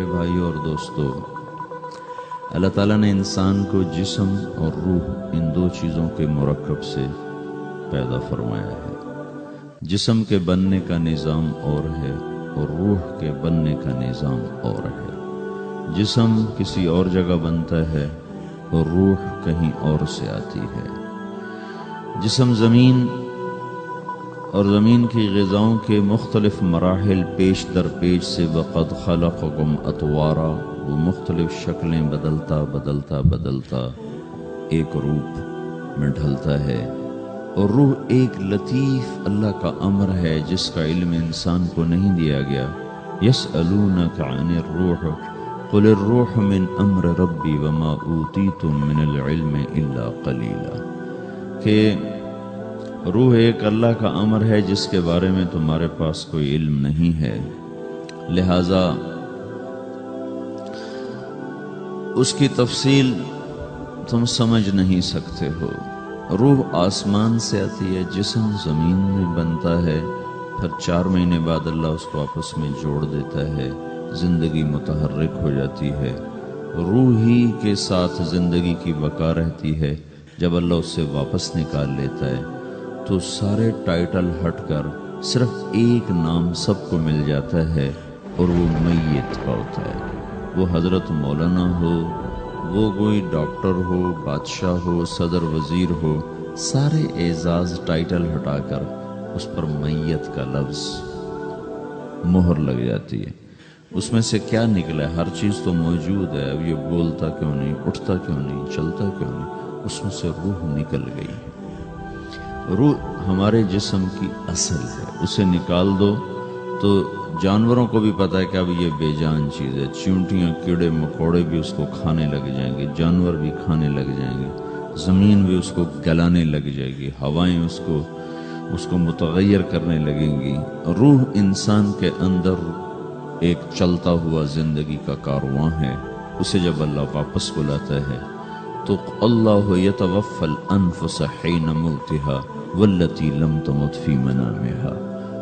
میرے بھائیوں اور دوستو، اللہ تعالیٰ نے انسان کو جسم اور روح ان دو چیزوں کے مرکب سے پیدا فرمایا ہے۔ جسم کے بننے کا نظام اور ہے اور روح کے بننے کا نظام اور ہے۔ جسم کسی اور جگہ بنتا ہے اور روح کہیں اور سے آتی ہے۔ جسم زمین اور زمین کی غذاؤں کے مختلف مراحل پیش در پیش سے وقد خلقکم اطوارا، وہ مختلف شکلیں بدلتا ایک روپ میں ڈھلتا ہے، اور روح ایک لطیف اللہ کا امر ہے جس کا علم انسان کو نہیں دیا گیا۔ یسألونک عن الروح قل الروح من امر ربی وما اوتیتم من العلم الا قلیلا، کہ روح ایک اللہ کا امر ہے جس کے بارے میں تمہارے پاس کوئی علم نہیں ہے، لہذا اس کی تفصیل تم سمجھ نہیں سکتے ہو۔ روح آسمان سے آتی ہے، جسم زمین میں بنتا ہے، پھر 4 مہینے بعد اللہ اس کو آپس میں جوڑ دیتا ہے، زندگی متحرک ہو جاتی ہے، روح ہی کے ساتھ زندگی کی بقا رہتی ہے۔ جب اللہ اس سے واپس نکال لیتا ہے تو سارے ٹائٹل ہٹ کر صرف ایک نام سب کو مل جاتا ہے، اور وہ میت کا ہوتا ہے۔ وہ حضرت مولانا ہو، وہ کوئی ڈاکٹر ہو، بادشاہ ہو، صدر وزیر ہو، سارے اعزاز ٹائٹل ہٹا کر اس پر میت کا لفظ مہر لگ جاتی ہے۔ اس میں سے کیا نکلا ہے؟ ہر چیز تو موجود ہے، اب یہ بولتا کیوں نہیں، اٹھتا کیوں نہیں، چلتا کیوں نہیں؟ اس میں سے روح نکل گئی ہے۔ روح ہمارے جسم کی اصل ہے، اسے نکال دو تو جانوروں کو بھی پتا ہے کہ اب یہ بے جان چیز ہے، چیونٹیاں کیڑے مکوڑے بھی اس کو کھانے لگ جائیں گے، جانور بھی کھانے لگ جائیں گے، زمین بھی اس کو گلانے لگ جائے گی، ہوائیں اس کو متغیر کرنے لگیں گی۔ روح انسان کے اندر ایک چلتا ہوا زندگی کا کارواں ہے، اسے جب اللہ واپس بلاتا ہے تو اللہ یتوفی الانفس حین موتها والتی لم تمت فی منامها۔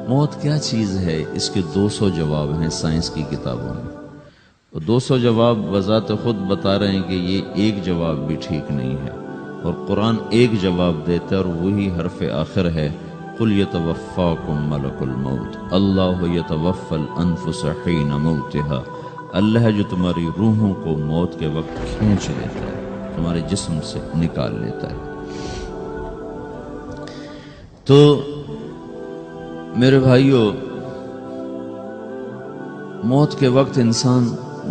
موت کیا چیز ہے؟ اس کے 200 جواب ہیں سائنس کی کتابوں میں، اور 200 جواب بذات خود بتا رہے ہیں کہ یہ ایک جواب بھی ٹھیک نہیں ہے، اور قرآن ایک جواب دیتا ہے اور وہی حرف آخر ہے، قل یتوفاکم ملک الموت اللہ یتوفی الانفس حین موتها۔ اللہ ہے جو تمہاری روحوں کو موت کے وقت کھینچ لیتا ہے، تمہارے جسم سے نکال لیتا ہے۔ تو میرے بھائیوں، موت کے وقت انسان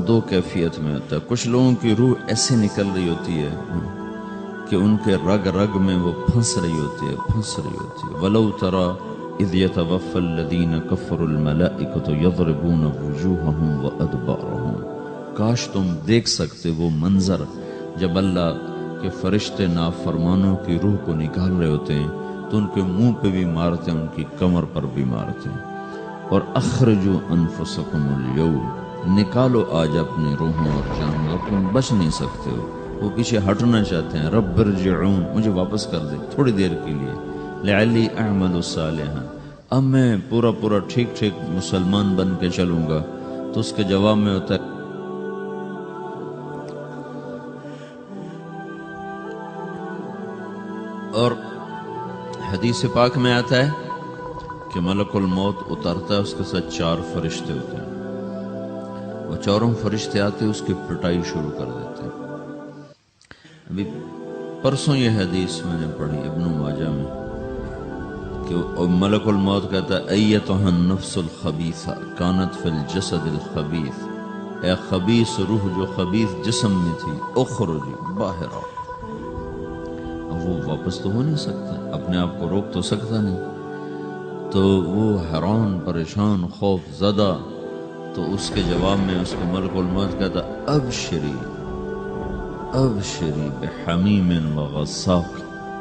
2 کیفیت میں ہوتا ہے۔ کچھ لوگوں کی روح ایسے نکل رہی ہوتی ہے کہ ان کے رگ رگ میں وہ پھنس رہی ہوتی ہے۔ وَلَوْ تَرَى اِذْ يَتَوَفَّى الَّذِينَ كَفَرُوا الْمَلَائِكَةُ يَضْرِبُونَ وُجُوهَهُمْ وَأَدْبَارَهُمْ، کاش تم دیکھ سکتے وہ منظر جب اللہ کے فرشتے نافرمانوں کی روح کو نکال رہے ہوتے ہیں تو ان کے منہ پہ بھی مارتے ہیں، ان کی کمر پر بھی مارتے ہیں۔ اور اخرجوا انفسکم اليوم، نکالو آج اپنی روحوں اور جانوں، تم بچ نہیں سکتے ہو۔ وہ پیچھے ہٹنا چاہتے ہیں، رب ارجعون، مجھے واپس کر دے تھوڑی دیر کے لیے، لعلی اعمل صالحا، اب میں پورا ٹھیک مسلمان بن کے چلوں گا۔ تو اس کے جواب میں ہوتا ہے اور حدیث پاک میں آتا ہے کہ ملک الموت اترتا ہے، اس کے ساتھ 4 فرشتے ہوتے ہیں، وہ 4 فرشتے آتے ہیں، اس کی پٹائی شروع کر دیتے ہیں۔ ابھی پرسوں یہ حدیث میں نے پڑھی ابن ماجہ میں کہ ملک الموت کہتا ہے ایتھا النفس الخبیثہ کانت فی الجسد الخبیث، اے خبیث روح جو خبیث جسم میں تھی، اخرجی باہر آؤ۔ اب وہ واپس تو ہو نہیں سکتا، اپنے آپ کو روک تو سکتا نہیں، تو وہ حیران پریشان خوف زدہ، تو اس کے جواب میں اس کو ملک الموت کہتا ابشری بحمیم وغساق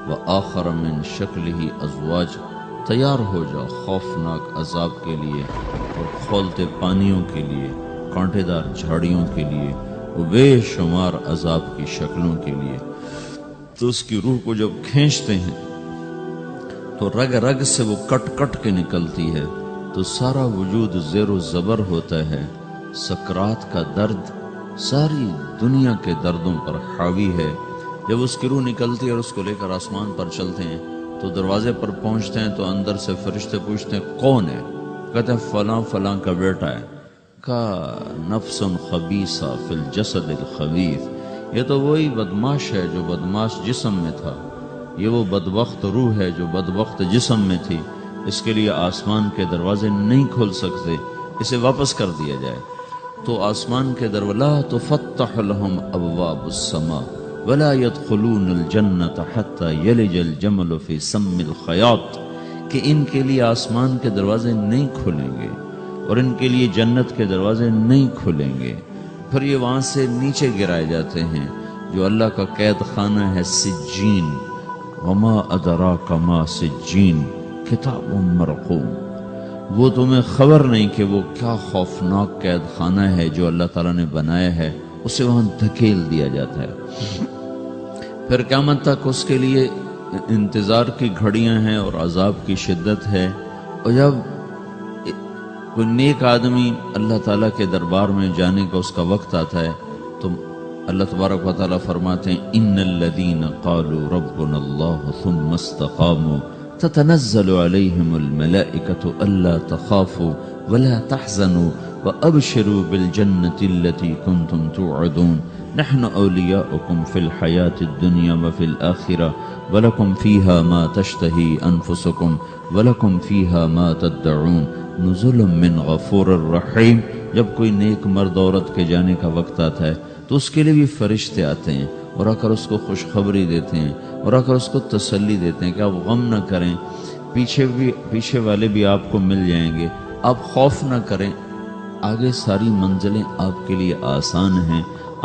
وآخر من شکلہ ازواج، تیار ہو جا خوفناک عذاب کے لیے اور کھولتے پانیوں کے لیے، کانٹے دار جھاڑیوں کے لیے، وہ بے شمار عذاب کی شکلوں کے لیے۔ تو اس کی روح کو جب کھینچتے ہیں تو رگ رگ سے وہ کٹ کٹ کے نکلتی ہے، تو سارا وجود زیر و زبر ہوتا ہے، سکرات کا درد ساری دنیا کے دردوں پر حاوی ہے۔ جب اس کی روح نکلتی ہے اور اس کو لے کر آسمان پر چلتے ہیں تو دروازے پر پہنچتے ہیں تو اندر سے فرشتے پوچھتے ہیں کون ہے؟ کہتے ہیں فلاں فلاں کا بیٹا ہے۔ کہا نفس خبیثہ فی الجسد الخبیث، یہ تو وہی بدماش ہے جو بدماش جسم میں تھا، یہ وہ بدبخت روح ہے جو بدبخت جسم میں تھی، اس کے لیے آسمان کے دروازے نہیں کھل سکتے، اسے واپس کر دیا جائے۔ تو آسمان کے دروازے لا تفتح لهم ابواب السماء ولا يدخلون الجنة حتى يلج الجمل في سم الخياط، کہ ان کے لیے آسمان کے دروازے نہیں کھلیں گے اور ان کے لیے جنت کے دروازے نہیں کھلیں گے، پھر یہ وہاں سے نیچے گرائے جاتے ہیں جو اللہ کا قید خانہ ہے سجین۔ وما ادراک ما سجین کتاب مرقوم، وہ تمہیں خبر نہیں کہ وہ کیا خوفناک قید خانہ ہے جو اللہ تعالیٰ نے بنایا ہے، اسے وہاں دھکیل دیا جاتا ہے۔ پھر قیامت تک اس کے لیے انتظار کی گھڑیاں ہیں اور عذاب کی شدت ہے۔ اور جب کوئی نیک آدمی اللہ تعالیٰ کے دربار میں جانے کا اس کا وقت آتا ہے تو اللہ تبارک و تعالیٰ فرماتے ہیں ان الذین قالوا ربنا اللہ ثم استقاموا تتنزل علیہم الملائکة الا تخافوا ولا تحزنوا وابشروا بالجنة التي كنتم توعدون نحن اولیاؤکم فی الحیاة الدنیا وفی الآخرہ ولکم فیہا ما تشتہی انفسکم ولکم فیہا ما تدعون نزل من غفور الرحیم۔ جب کوئی نیک مرد عورت کے جانے کا وقت آتا ہے تو اس کے لیے بھی فرشتے آتے ہیں اور آ کر اس کو خوشخبری دیتے ہیں اور آ کر اس کو تسلی دیتے ہیں کہ آپ غم نہ کریں، پیچھے والے بھی آپ کو مل جائیں گے، آپ خوف نہ کریں، آگے ساری منزلیں آپ کے لیے آسان ہیں،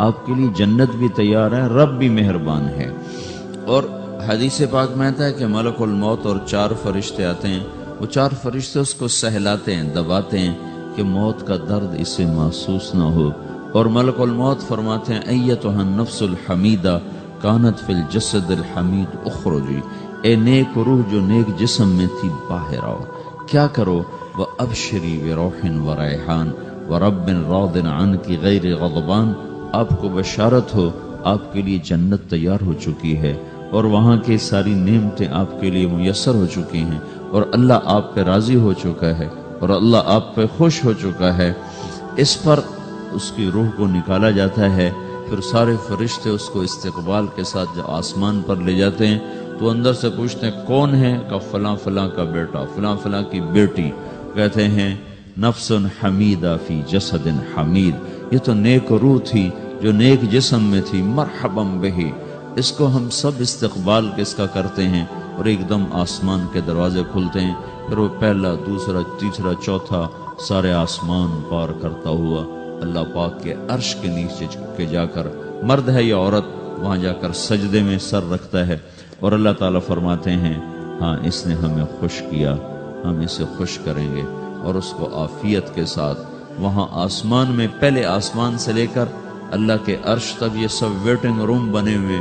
آپ کے لیے جنت بھی تیار ہے، رب بھی مہربان ہے۔ اور حدیث پاک میں آتا ہے کہ ملک الموت اور 4 فرشتے آتے ہیں، وہ 4 فرشتے اس کو سہلاتے ہیں، دباتے ہیں کہ موت کا درد اسے محسوس نہ ہو، اور ملک الموت فرماتے ہیں ایتھا النفس الحمیدہ کانت فی الجسد الحمید اخرجی، اے نیک روح جو نیک جسم میں تھی باہر آؤ، کیا کرو؟ وَأَبْشِرِي بِرَوْحٍ وَرَيْحَانٍ وَرَبٍّ رَاضٍ عَنْكِ غَيْرِ غَضْبَانٍ، آپ کو بشارت ہو آپ کے لیے جنت تیار ہو چکی ہے اور وہاں کی ساری نعمتیں آپ کے لیے میسر ہو چکی ہیں اور اللہ آپ پہ راضی ہو چکا ہے اور اللہ آپ پہ خوش ہو چکا ہے۔ اس پر اس کی روح کو نکالا جاتا ہے، پھر سارے فرشتے اس کو استقبال کے ساتھ جب آسمان پر لے جاتے ہیں تو اندر سے پوچھتے ہیں کون ہے؟ کہ فلاں فلاں کا بیٹا، فلاں فلاں کی بیٹی۔ کہتے ہیں نفس حمیدہ فی جسد حمید، یہ تو نیک روح تھی جو نیک جسم میں تھی، مرحبا بہی، اس کو ہم سب استقبال کس کا کرتے ہیں، اور ایک دم آسمان کے دروازے کھلتے ہیں، پھر وہ پہلا دوسرا تیسرا چوتھا سارے آسمان پار کرتا ہوا اللہ پاک کے عرش کے نیچے کے جا کر، مرد ہے یا عورت، وہاں جا کر سجدے میں سر رکھتا ہے اور اللہ تعالیٰ فرماتے ہیں ہاں اس نے ہمیں خوش کیا، ہم اسے خوش کریں گے، اور اس کو عافیت کے ساتھ وہاں آسمان میں، پہلے آسمان سے لے کر اللہ کے عرش تک یہ سب ویٹنگ روم بنے ہوئے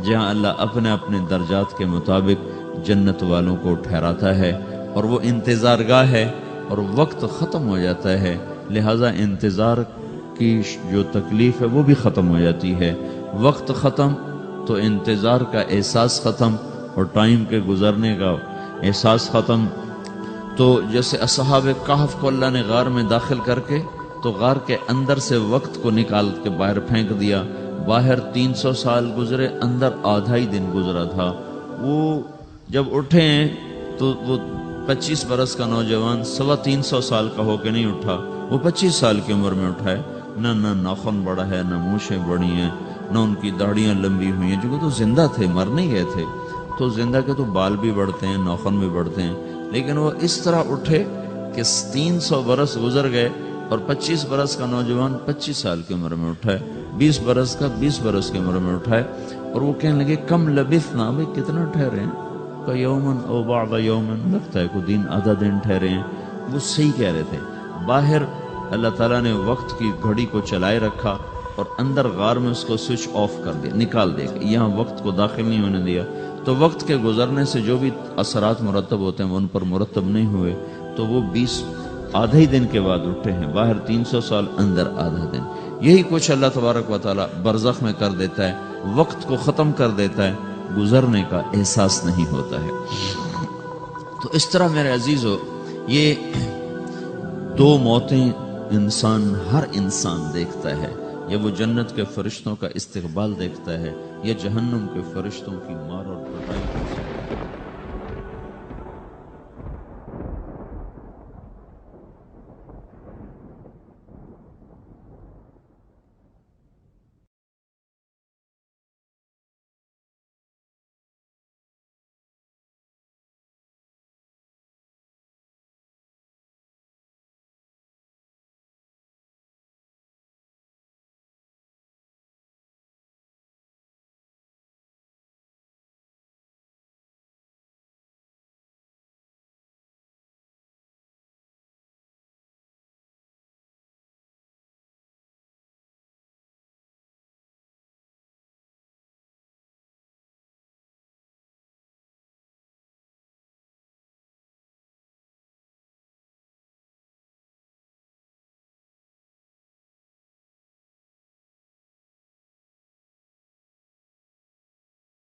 جہاں اللہ اپنے اپنے درجات کے مطابق جنت والوں کو ٹھہراتا ہے، اور وہ انتظار گاہ ہے اور وقت ختم ہو جاتا ہے، لہٰذا انتظار کی جو تکلیف ہے وہ بھی ختم ہو جاتی ہے۔ وقت ختم تو انتظار کا احساس ختم اور ٹائم کے گزرنے کا احساس ختم۔ تو جیسے اصحاب کہف کو اللہ نے غار میں داخل کر کے تو غار کے اندر سے وقت کو نکال کے باہر پھینک دیا، باہر 300 سال گزرے، اندر آدھا ہی دن گزرا تھا۔ وہ جب اٹھے ہیں تو وہ 25 برس کا نوجوان 325 سال کا ہو کے نہیں اٹھا، وہ 25 سال کی عمر میں اٹھا ہے، نہ ناخن بڑا ہے، نہ مونچھیں بڑی ہیں، نہ ان کی داڑیاں لمبی ہوئی ہیں، جو تو زندہ تھے، مر نہیں گئے تھے، تو زندہ کے تو بال بھی بڑھتے ہیں، ناخن بھی بڑھتے ہیں، لیکن وہ اس طرح اٹھے کہ 300 برس گزر گئے اور 25 برس کا نوجوان 25 سال کی عمر میں اٹھا ہے، 20 برس کا 20 برس کی عمر میں اٹھا ہے، اور وہ کہنے لگے کم لبثنا، بھئی کتنا ٹھہرے ہیں؟ کہ یومن او بعض یومن، لگتا ہے کوئی دن آدھا دن ٹھہرے ہیں۔ وہ صحیح کہہ رہے تھے، باہر اللہ تعالیٰ نے وقت کی گھڑی کو چلائے رکھا اور اندر غار میں اس کو سوئچ آف کر دیا، نکال دیا، یہاں وقت کو داخل نہیں ہونے دیا، تو وقت کے گزرنے سے جو بھی اثرات مرتب ہوتے ہیں وہ ان پر مرتب نہیں ہوئے، تو وہ آدھے ہی دن کے بعد اٹھے ہیں، باہر 300 سال، اندر آدھا دن. یہی کچھ اللہ تبارک و تعالی برزخ میں کر دیتا ہے، وقت کو ختم کر دیتا ہے، گزرنے کا احساس نہیں ہوتا ہے. تو اس طرح میرے عزیزو، یہ دو موتیں ہر انسان دیکھتا ہے. یا وہ جنت کے فرشتوں کا استقبال دیکھتا ہے، یا جہنم کے فرشتوں کی مار اور پٹائی.